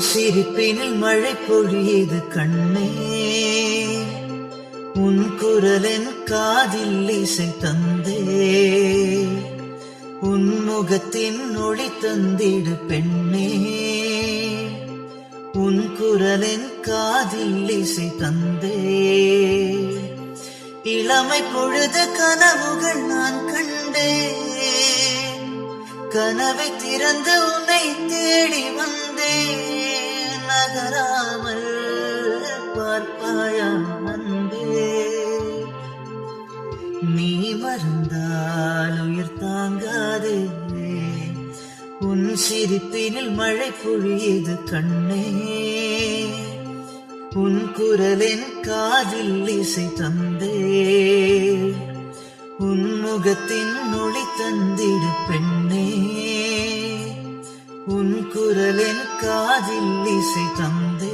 சிரிப்பினில் மழை பொழியது கண்ணே, உன் குரலின் காதில் இசை தந்தே, உன் முகத்தின் ஒளி தந்திடு பெண்ணே, உன் குரலின் காதில் இசை தந்தே. இளமை பொழுது கனவுகள் நான் கண்டேன், கனவை திறந்து உன்னை தேடி வந்தேன். நகராமல் பார்ப்பாயா அன்பே, நீ மறந்தால் உயிர் தாங்காதே. உன் சிரிப்பினில் மழை பொழியது கண்ணே, உன் குரலின் காதில் இசை தந்தே, உன் முகத்தின் ஒளி தந்திடு பெண்ணே, உன் குரலின் காதில் இசை தந்தே.